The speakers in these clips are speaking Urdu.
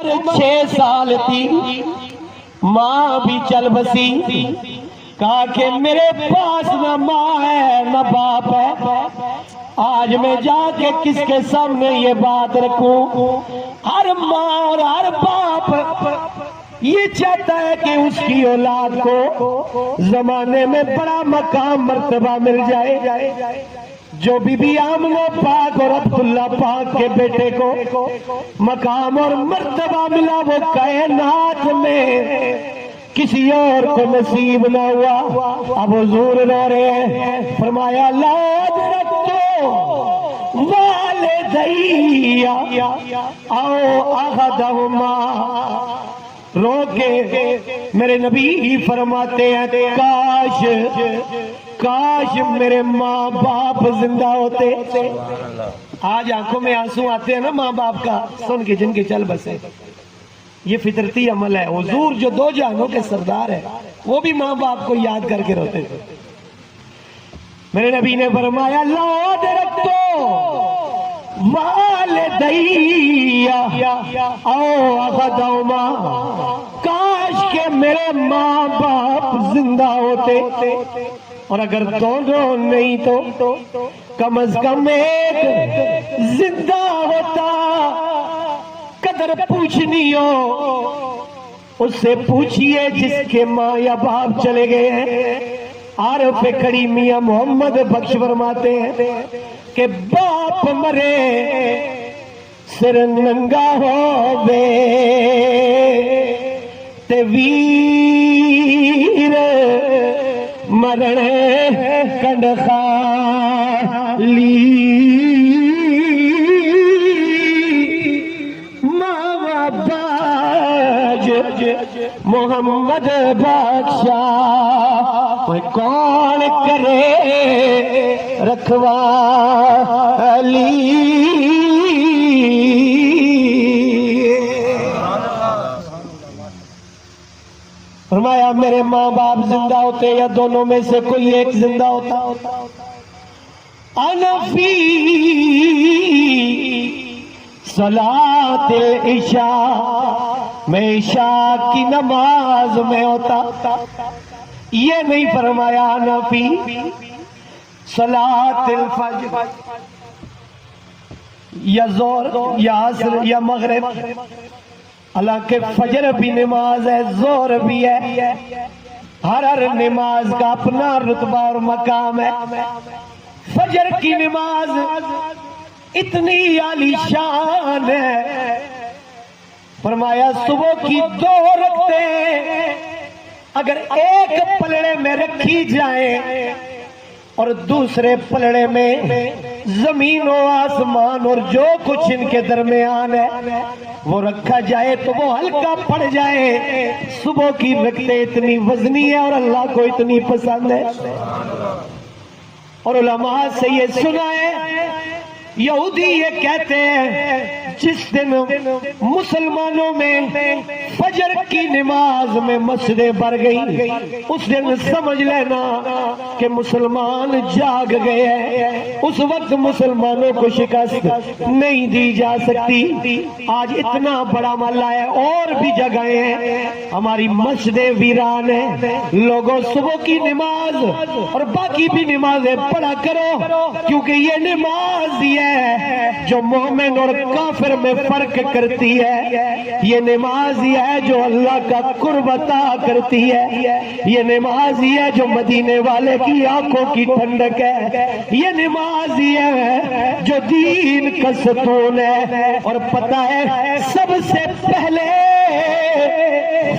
6 سال تھی، ماں بھی چل بسی، کہا کہ میرے پاس نہ ماں ہے نہ باپ ہے، آج میں جا کے کس کے سامنے یہ بات رکھوں؟ ہر ماں اور ہر باپ یہ چاہتا ہے کہ اس کی اولاد کو زمانے میں بڑا مقام مرتبہ مل جائے۔ جو بی بی آمنہ پاک اور عبداللہ پاک کے بیٹے کو مقام اور مرتبہ ملا، وہ کائنات میں کسی اور کو نصیب نہ ہوا۔ اب حضور رو رہے ہیں، فرمایا لا أدركت والدي أو أحدهما، رو کے میرے نبی فرماتے ہیں کاش میرے ماں باپ زندہ ہوتے۔ آج آنکھوں میں آنسو آتے ہیں نا ماں باپ کا سن کے، جن کے چل بسے، یہ فطرتی عمل ہے۔ حضور جو 2 جہانوں کے سردار ہے وہ بھی ماں باپ کو یاد کر کے روتے تھے۔ میرے نبی نے فرمایا لا أدركت والدي أو أحدهما، کاش کہ میرے ماں باپ زندہ ہوتے، اور اگر دونوں نہیں تو کم از کم ایک زندہ ہوتا۔ قدر پوچھنی ہو اس سے پوچھئے جس کے ماں یا باپ چلے گئے ہیں۔ عارف کھڑی میاں محمد بخش فرماتے ہیں کہ باپ مرے سر ننگا ہووے تے ویر مرن کنڈ خالی، ماں باج محمد بادشاہ کون کرے رکھوالی۔ فرمایا میرے ماں باپ زندہ ہوتے یا دونوں میں سے کوئی ایک زندہ ہوتا، انا فی صلاۃ العشاء، میں عشاء کی نماز میں ہوتا۔ یہ نہیں فرمایا انا فی صلاۃ الفجر، یا ظہر یا عصر یا مغرب، حالانکہ فجر بھی نماز ہے، ظہر بھی ہے، ہر نماز کا اپنا رتبہ اور مقام ہے۔ فجر کی نماز اتنی عالی شان ہے، فرمایا صبح کی 2 رکعتیں اگر ایک پلڑے میں رکھی جائیں اور دوسرے پلڑے میں زمین و آسمان اور جو کچھ ان کے درمیان ہے وہ رکھا جائے تو وہ ہلکا پڑ جائے۔ صبح کی رکعتیں اتنی وزنی ہے اور اللہ کو اتنی پسند ہے۔ اور علماء سے یہ سنا ہے، یہودی یہ کہتے ہیں جس دن مسلمانوں میں فجر کی نماز میں مسجدیں بھر گئی، اس دن سمجھ لینا کہ مسلمان جاگ گئے ہیں۔ اس وقت مسلمانوں کو شکست نہیں دی جا سکتی۔ آج اتنا بڑا محلہ ہے، اور بھی جگہیں ہیں، ہماری مسجدیں ویران ہیں۔ لوگوں صبح کی نماز اور باقی بھی نمازیں پڑھا کرو، کیونکہ یہ نماز ہے جو مومن اور کافر میں فرق کرتی ہے۔ یہ نماز ہی ہے جو اللہ کا قرب عطا کرتی ہے۔ یہ نماز ہی ہے جو مدینے والے کی آنکھوں کی ٹھنڈک ہے۔ یہ نماز ہی ہے جو دین کا ستون ہے۔ اور پتہ ہے سب سے پہلے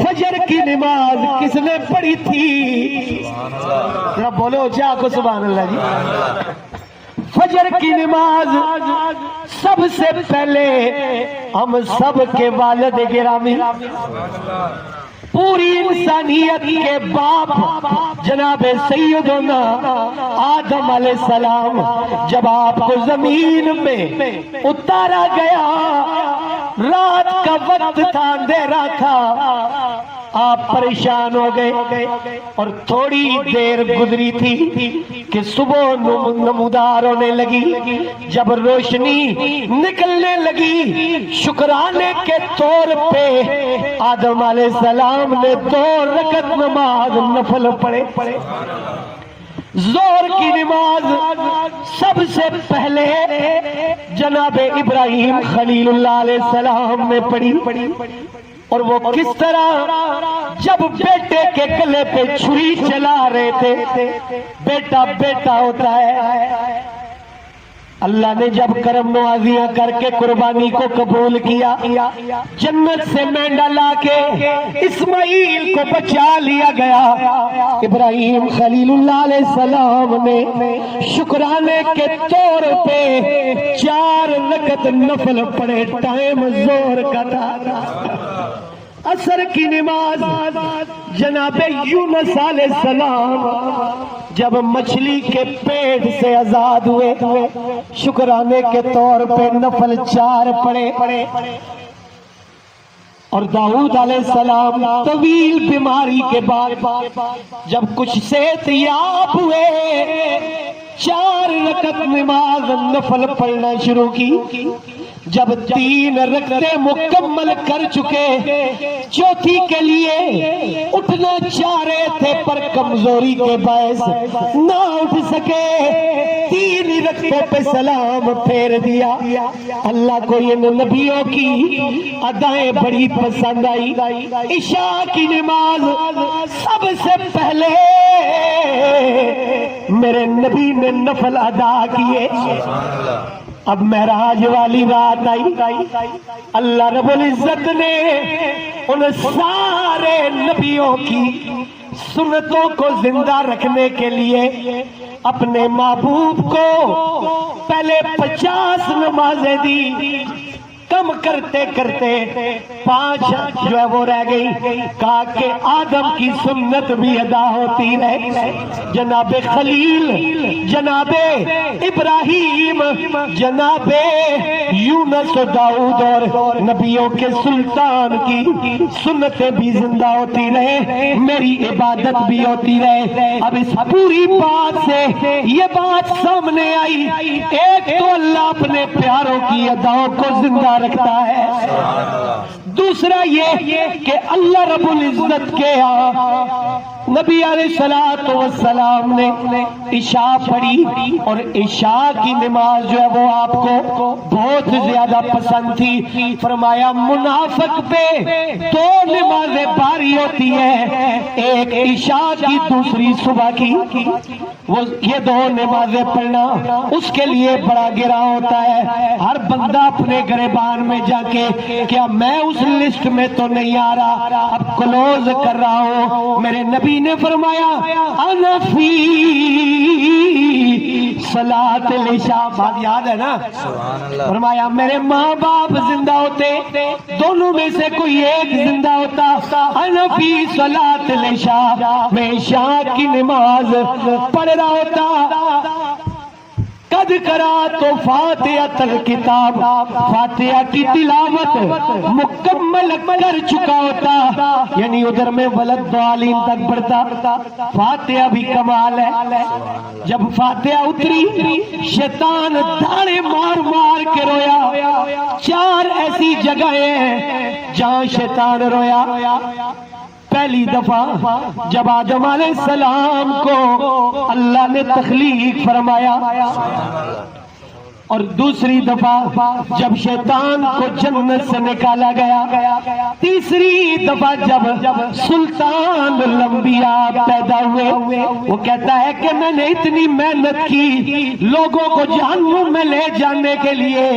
فجر کی نماز کس نے پڑھی تھی؟ ذرا بولو اچھا کو سبحان اللہ جی۔ فجر کی نماز سب سے پہلے ہم سب کے والد گرامی، پوری انسانیت کے باپ جناب سیدنا آدم علیہ السلام، جب آپ کو زمین میں اتارا گیا، رات کا وقت تھا، اندھیرا تھا، آپ پریشان ہو گئے اور تھوڑی دیر گزری تھی کہ صبح نمودار ہونے لگی. جب روشنی نکلنے لگی شکرانے کے طور پہ آدم علیہ السلام نے 2 رکعت نماز نفل پڑھے. ظہر کی نماز سب سے پہلے جناب ابراہیم خلیل اللہ علیہ السلام نے پڑھی. اور وہ کس طرح؟ جب بیٹے کے گلے پہ چھری چلا رہے تھے. بیٹا بیٹا ہوتا ہے. اللہ نے جب کرم نوازیاں کر کے قربانی کو قبول کیا, جنت سے مینڈا لا کے اسماعیل کو بچا لیا گیا. ابراہیم خلیل اللہ علیہ السلام نے شکرانے کے طور پہ 4 رکعت نفل پڑھے. ٹائم ظہر کا تھا. عصر کی نماز جناب یونس علیہ السلام جب مچھلی کے پیٹ سے آزاد ہوئے شکرانے کے طور پہ نفل 4 پڑھے. اور داؤد علیہ السلام طویل بیماری کے بعد جب کچھ صحت یاب ہوئے 4 رکعت نماز نفل پڑھنا شروع کی. جب 3 رکعتیں مکمل کر چکے 4تھی کے لیے اٹھنا چاہ رہے تھے پر کمزوری کے باعث نہ اٹھ سکے. 3 رکعتوں پہ سلام پھیر دیا. اللہ کو یہ نبیوں کی ادائیں بڑی پسند آئی. عشاء کی نماز سب سے پہلے میرے نبی نے نفل ادا کیے. اب معراج والی رات آئی. اللہ رب العزت نے ان سارے نبیوں کی سنتوں کو زندہ رکھنے کے لیے اپنے محبوب کو پہلے 50 نمازیں دی. کم کرتے کرتے 5 جو ہے وہ رہ گئی. کہا کہ آدم کی سنت بھی ادا ہوتی رہے. جناب خلیل, جناب ابراہیم, جناب یونس و داؤد اور نبیوں کے سلطان کی سنتیں بھی زندہ ہوتی رہے. میری عبادت بھی ہوتی رہے. اب اس پوری بات سے یہ بات سامنے آئی, ایک تو اللہ اپنے پیاروں کی اداؤں کو زندہ رکھتا ہے. دوسرا یہ کہ اللہ رب العزت کے نبی علیہ السلام نے عشاء پڑھی اور عشاء کی نماز جو ہے وہ آپ کو بہت زیادہ پسند تھی. فرمایا منافق پہ 2 نمازیں باری ہوتی ہیں, ایک عشاء کی دوسری صبح کی. وہ یہ 2 نمازیں پڑھنا اس کے لیے بڑا گرا ہوتا ہے. ہر بندہ اپنے گریبان میں جا کے کیا میں اس لسٹ میں تو نہیں آ رہا, اب کلوز کر رہا ہوں. میرے نبی نے فرمایا انا فی صلاۃ العشاء. بات یاد ہے نا؟ فرمایا میرے ماں باپ زندہ ہوتے, دونوں میں سے کوئی ایک زندہ ہوتا, انا فی صلاۃ العشاء, میں عشاء کی نماز پڑھ رہا ہوتا. قد کرا تو فاتحۃ الکتاب, فاتحہ کی تلاوت مکمل کر چکا ہوتا. یعنی ادھر میں ولدالین تک پڑھتا. فاتحہ بھی کمال ہے. جب فاتحہ اتری شیطان داڑے مار مار کے رویا. 4 ایسی جگہیں ہیں جہاں شیطان رویا. پہلی دفعہ جب آدم علیہ السلام کو اللہ نے تخلیق فرمایا, اور دوسری دفعہ جب شیطان کو جنت سے نکالا گیا. تیسری دفعہ جب سلطان الانبیاء پیدا ہوئے, وہ کہتا ہے کہ میں نے اتنی محنت کی لوگوں کو جہنم میں لے جانے کے لیے,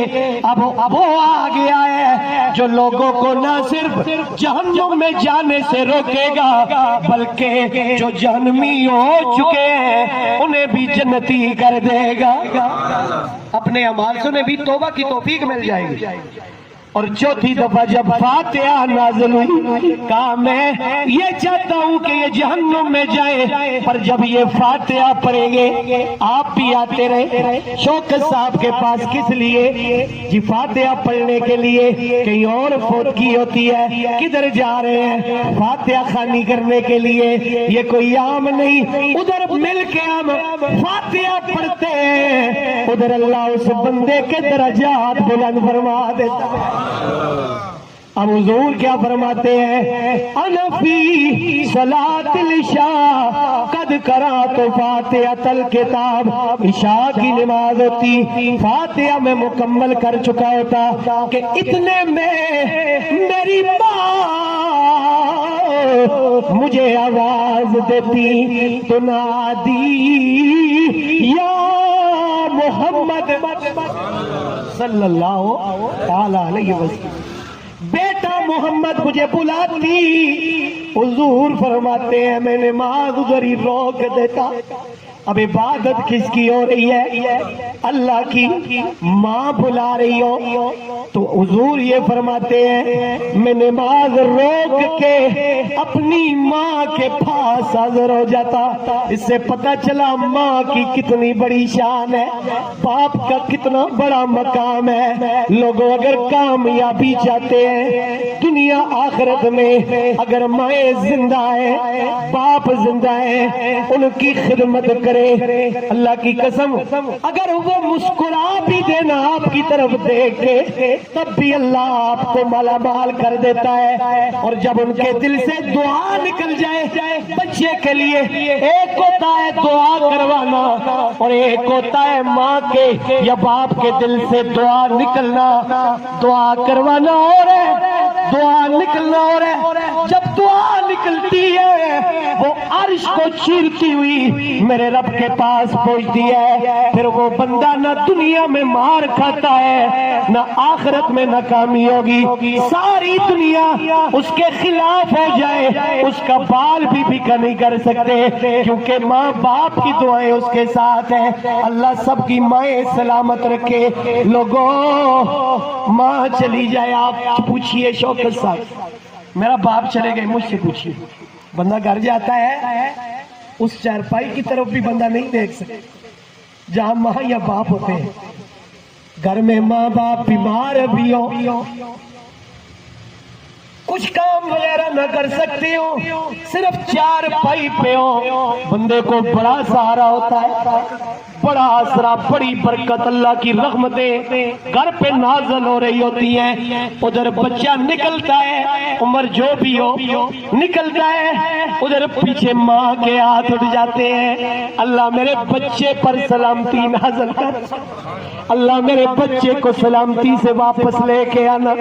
اب وہ آ گیا ہے جو لوگوں کو نہ صرف جہنم میں جانے سے روکے گا بلکہ جو جہنمی ہو چکے ہیں انہیں بھی جنتی کر دے گا. اپنے اعمال سے بھی توبہ کی توفیق مل جائے گی. اور چوتھی دفعہ جب فاتحہ نازل ہوئی کہا میں یہ چاہتا ہوں کہ یہ جہنم میں جائے، پر جب یہ فاتحہ پڑھیں گے آپ بھی آتے رہے۔ شوکت صاحب کے پاس کس لیے؟ جی فاتحہ پڑھنے کے لیے۔ کہیں اور فوتگی ہوتی ہے کدھر جا رہے ہیں؟ فاتحہ خوانی کرنے کے لیے۔ یہ کوئی عام نہیں، ادھر مل کے ہم فاتحہ پڑھتے ہیں، ادھر اللہ اس بندے کے درجات بلند فرما دیتا ہے۔ اب حضور کیا فرماتے ہیں؟ انا فی صلاۃ العشاء قد قرأت فاتحۃ الکتاب، عشاء کی نماز ہوتی، فاتحہ میں مکمل کر چکا ہوتا کہ اتنے میں میری ماں مجھے آواز دیتی، تنادی یا محمد صلی اللہ تعالی علیہ وسلم، بیٹا محمد مجھے بلاتی۔ حضور فرماتے ہیں میں نماز ادھر ہی روک دیتا۔ اب عبادت کس کی ہو رہی ہے؟ اللہ کی۔ ماں بلا رہی ہو تو حضور یہ فرماتے ہیں میں نماز روک کے اپنی ماں کے پاس حاضر ہو جاتا۔ اس سے پتہ چلا ماں کی کتنی بڑی شان ہے، باپ کا کتنا بڑا مقام ہے۔ لوگوں اگر کامیابی چاہتے ہیں دنیا آخرت میں، اگر مائیں زندہ ہیں، باپ زندہ ہیں، ان کی خدمت کرے۔ اللہ کی قسم اگر وہ مسکرا بھی دینا آپ کی طرف دیکھ کے تب بھی اللہ آپ کو مالا مال کر دیتا ہے۔ اور جب ان کے دل سے دعا نکل جائے بچے کے لیے، ایک ہوتا ہے دعا کروانا اور ایک ہوتا ہے ماں کے یا باپ کے دل سے دعا نکلنا۔ دعا کروانا اور ہے، دعا نکلنا اور ہے۔ جب دعا نکلتی ہے وہ عرش کو چیرتی ہوئی میرے رب کے پاس پہنچتی ہے، پھر وہ بندہ نہ دنیا میں مار کھاتا ہے نہ آخرت میں ناکامی ہوگی۔ ساری دنیا اس کے خلاف ہو جائے اس کا بال بھی بھیکا نہیں کر سکتے، کیونکہ ماں باپ کی دعائیں اس کے ساتھ ہیں۔ اللہ سب کی مائیں سلامت رکھے۔ لوگوں ماں چلی جائے، آپ پوچھئے شوکت صاحب میرا باپ چلے گئے، مجھ سے پوچھئے، بندہ گھر جاتا ہے اس چارپائی کی طرف بھی بندہ نہیں دیکھ سکتا جہاں ماں یا باپ ہوتے ہیں۔ گھر میں ماں باپ بیمار بھی ہو، کچھ کام وغیرہ نہ کر سکتے ہو، صرف چارپائی پہ ہو، بندے کو بڑا سہارا ہوتا ہے، بڑا آسرا، بڑی برکت، اللہ کی رحمتیں گھر پہ نازل ہو رہی ہوتی ہیں۔ ادھر بچہ نکلتا ہے، عمر جو بھی ہو نکلتا ہے، ادھر پیچھے ماں کے ہاتھ اٹھ جاتے ہیں، اللہ میرے بچے پر سلامتی نازل کر، اللہ میرے بچے کو سلامتی سے واپس لے کے آنا،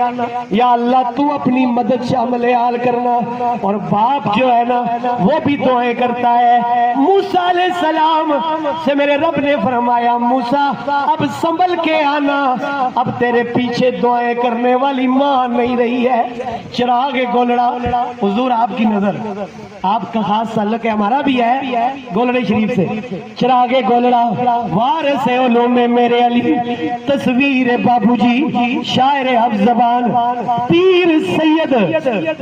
یا اللہ تو اپنی مدد شامل حال کرنا۔ اور باپ جو ہے نا وہ بھی دعائیں کرتا ہے۔ موسیٰ علیہ السلام سے میرے رب نے فرمایا موسیٰ اب سنبھل کے آنا، اب تیرے پیچھے دعائیں کرنے والی ماں نہیں رہی ہے۔ چراغ گولڑا، حضور آپ کی نظر، آپ کا خاص تعلق ہے، ہمارا بھی ہے گولڑے شریف سے۔ چراغ گولڑا وارث علوم میرے علی، تصویر بابو جی، شاعر حفظ زبان، پیر سید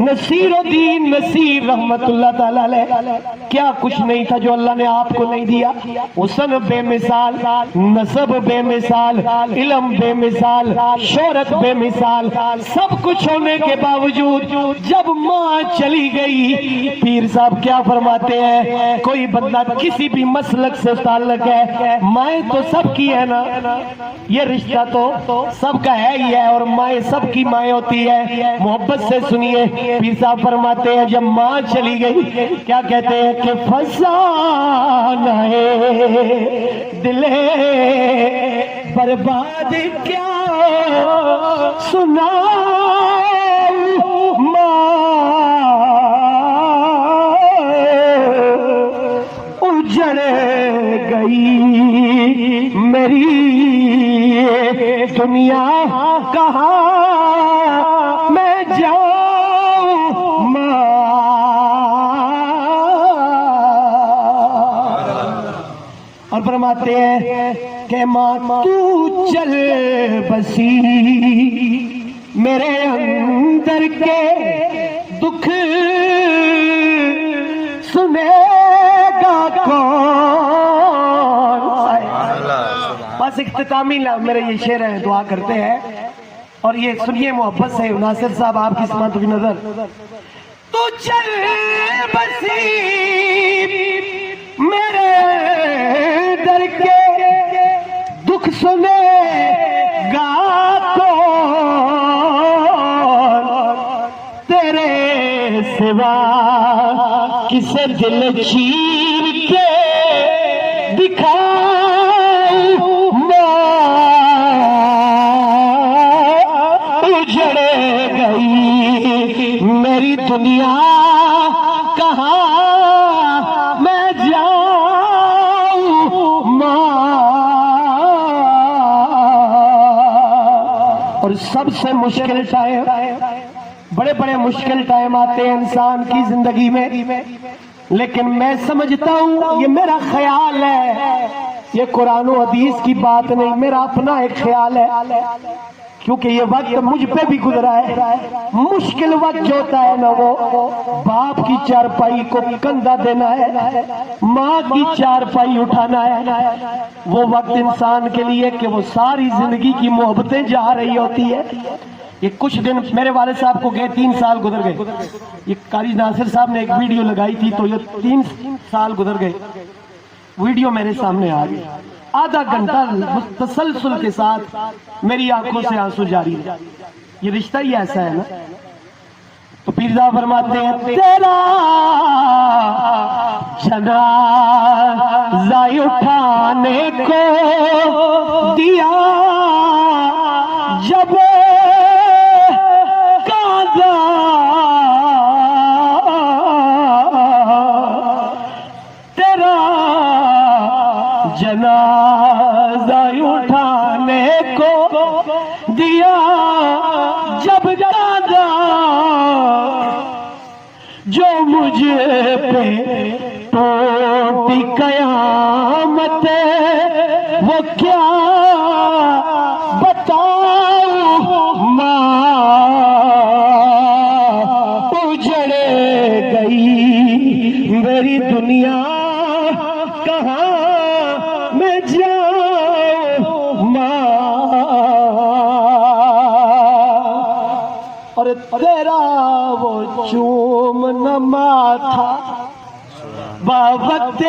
نصیر الدین نصیر رحمت اللہ تعالی علیہ۔ کیا کچھ نہیں تھا جو اللہ نے آپ کو نہیں دیا، حسن بے مثال، نسب بے مثال، علم بے مثال، شہرت بے مثال، سب کچھ ہونے کے باوجود جب ماں چلی گئی، پیر صاحب کیا فرماتے ہیں، کوئی بندہ کسی بھی مسلک سے تعلق ہے، مائیں تو سب کی ہے نا، یہ رشتہ تو سب کا ہے ہی ہے، اور مائیں سب کی مائیں ہوتی ہے۔ محبت سے سنیے، پیر صاحب فرماتے ہیں جب ماں چلی گئی کیا کہتے ہیں کہ فسانہ دل برباد کیا سنا ماں اجڑ گئی میری دنیا، کہاں میں جاؤں ماں۔ اور فرماتے ہیں کہ ماں تو چل بسی میرے اندر کے دکھ سنے گا کون؟ بس اختتامی میرے یہ شعر ہے، دعا کرتے ہیں اور یہ سنیے محبت سے۔ ناصر صاحب آپ کی سماعت کی نظر۔ تو چل بسی میرے در کے دکھ سنے گا کون؟ تیرے سوا کسے دل چیر کے دکھاؤں اجڑ گئی میری دنیا، کہاں میں جاؤں ماں؟ اور سب سے مشکل ٹائم، بڑے بڑے مشکل ٹائم آتے ہیں انسان کی زندگی میں، لیکن میں سمجھتا ہوں، یہ میرا خیال ہے، یہ قرآن و حدیث کی بات نہیں، میرا اپنا ایک خیال ہے، کیونکہ یہ وقت مجھ پہ بھی گزرا ہے۔ مشکل وقت جو ہوتا ہے نا، وہ باپ کی چارپائی کو کندھا دینا ہے، ماں کی چارپائی اٹھانا ہے، وہ وقت انسان کے لیے کہ وہ ساری زندگی کی محبتیں جا رہی ہوتی ہے۔ یہ کچھ دن میرے والد صاحب کو گئے 3 سال گزر گئے، یہ قاری ناصر صاحب نے ایک ویڈیو لگائی تھی تو یہ 3 سال گزر گئے، ویڈیو میرے سامنے آ گئی، آدھا گھنٹہ تسلسل کے ساتھ میری آنکھوں سے آنسو جاری ہے۔ یہ رشتہ ہی ایسا ہے نا۔ تو پیر صاحب فرماتے ہیں تیرا جنازہ اٹھانے کو دیا جب جنازہ اٹھانے کو دیا جب دادا جو مجھ پہ ٹوٹی قیامت وہ کیا بتاؤں ماں؟ اجڑ گئی میری دنیا، کہاں میں جاؤں ماں؟ اور تیرا وہ چومنا ماتھا بابت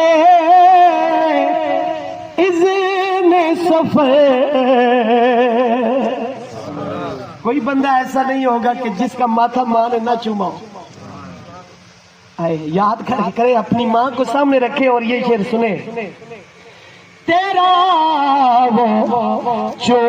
اذن سفر، کوئی بندہ ایسا نہیں ہوگا کہ جس کا ماتھا ماں نے نہ چوما ہو۔ یاد کرے، اپنی ماں کو سامنے رکھے اور یہ شعر سنے، تیرا وہ جو